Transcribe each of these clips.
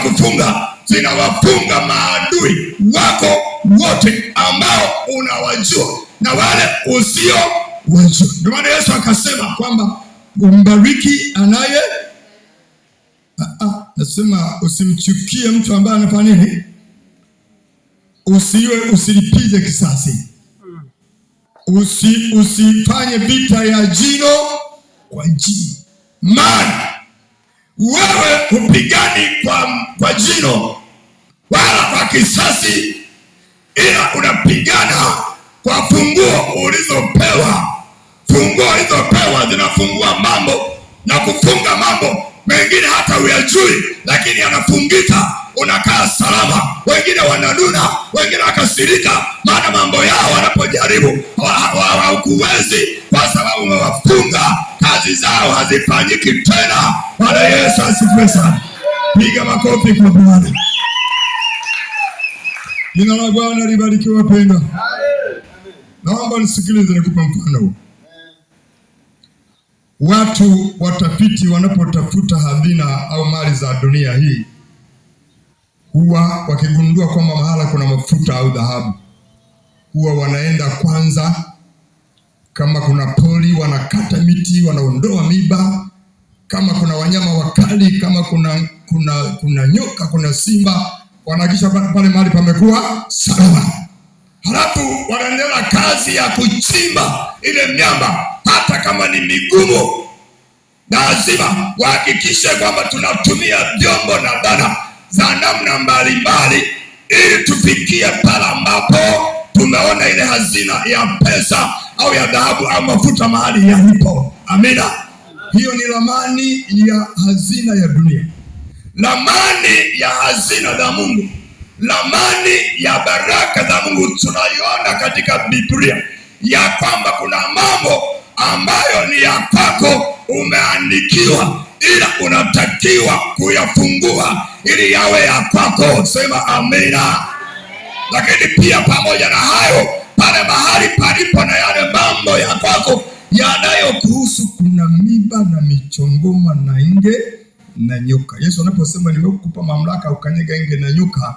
kufunga zinawafunga maadui wako wote ambao unawajua na wale usio wajua. Ndio maana Yesu akasema kwamba umbariki anaye nasema usimchukie mtu ambaye anafanya nini? Usilipize kisasi. Usifanye vita ya jino kwa jino. Maana wewe hupigani kwa jino wala kwa kisasi, ila unapigana kwa funguo ulizopewa. Funguo ulizopewa zinafungua mambo na kufunga mambo mengine hata uyajui, lakini yanafungika, unakaa salama. Wengine wananuna, wengine wakasirika, maana mambo yao wanapojaribu hawakuwezi, kwa sababu umewafunga. Kazi zao hazifanyiki tena. Bwana Yesu asifiwe sana. Piga makofi kwa Bwana. Jina la Bwana libarikiwe wapendwa. Naomba nisikilize nikupe mfano huu. Watu watafiti wanapotafuta hazina au mali za dunia hii, huwa wakigundua kwamba mahala kuna mafuta au dhahabu, huwa wanaenda kwanza, kama kuna pori wanakata miti, wanaondoa miba, kama kuna wanyama wakali, kama kuna nyoka, kuna simba, wanahakikisha pale mahali pamekuwa salama. Halafu wanaendelea kazi ya kuchimba ile miamba, hata kama ni migumu. Lazima wahakikishe kwamba tunatumia vyombo na dhana za namna mbalimbali ili tufikie pale ambapo tumeona ile hazina ya pesa au ya dhahabu au mafuta mahali yalipo. Amina. Hiyo ni ramani ya hazina ya dunia, ramani ya hazina za Mungu, ramani ya baraka za Mungu. Tunaiona katika Biblia ya kwamba kuna mambo ambayo ni ya kwako, umeandikiwa, ila unatakiwa kuyafungua ili yawe ya kwako. Sema amina. Lakini pia pamoja na hayo, pale mahali palipo na yale mambo ya kwako yanayokuhusu, kuna miba na michongoma na nge na nyoka. Yesu anaposema nimekupa mamlaka ukanyega nge na nyoka,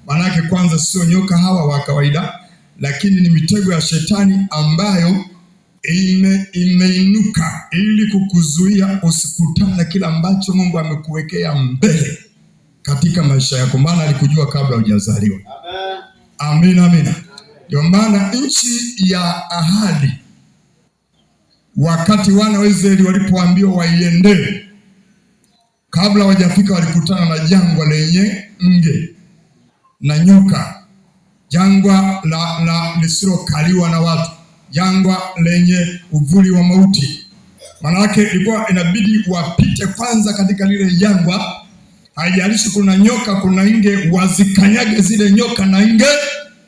maana yake kwanza sio nyoka hawa wa kawaida, lakini ni mitego ya shetani ambayo imeinuka ili kukuzuia usikutane kila ambacho Mungu amekuwekea mbele katika maisha yako, maana alikujua kabla hujazaliwa. Amina, amina. Ndio maana nchi ya ahadi, wakati wana wa Israeli walipoambiwa waiendee, kabla wajafika walikutana na jangwa lenye nge na nyoka, jangwa la lisilokaliwa na watu, jangwa lenye uvuli wa mauti. Maana yake ilikuwa inabidi wapite kwanza katika lile jangwa. Haijalishi kuna nyoka, kuna nge, wazikanyage zile nyoka na nge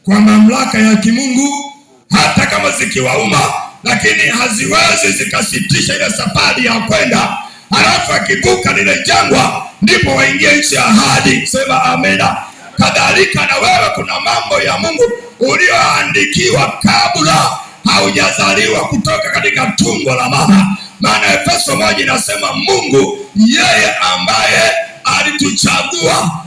kwa mamlaka ya kimungu, hata kama zikiwauma, lakini haziwezi zikasitisha ile safari ya kwenda. Halafu akivuka lile jangwa, ndipo waingie nchi ya ahadi. Sema amina. Kadhalika na wewe, kuna mambo ya Mungu ulioandikiwa kabla haujazaliwa kutoka katika tumbo la mama. Maana Efeso 1 inasema Mungu yeye ambaye alituchagua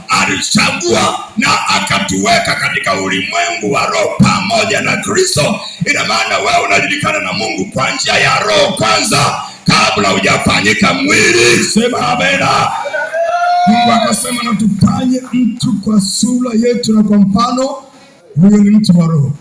na akatuweka katika ulimwengu wa roho pamoja na Kristo. Ina maana wewe unajulikana na Mungu kwa njia ya roho kwanza kabla hujafanyika mwili. Sema amina. Mungu akasema na tufanye mtu kwa sura yetu na kwa mfano, huyo ni mtu wa roho.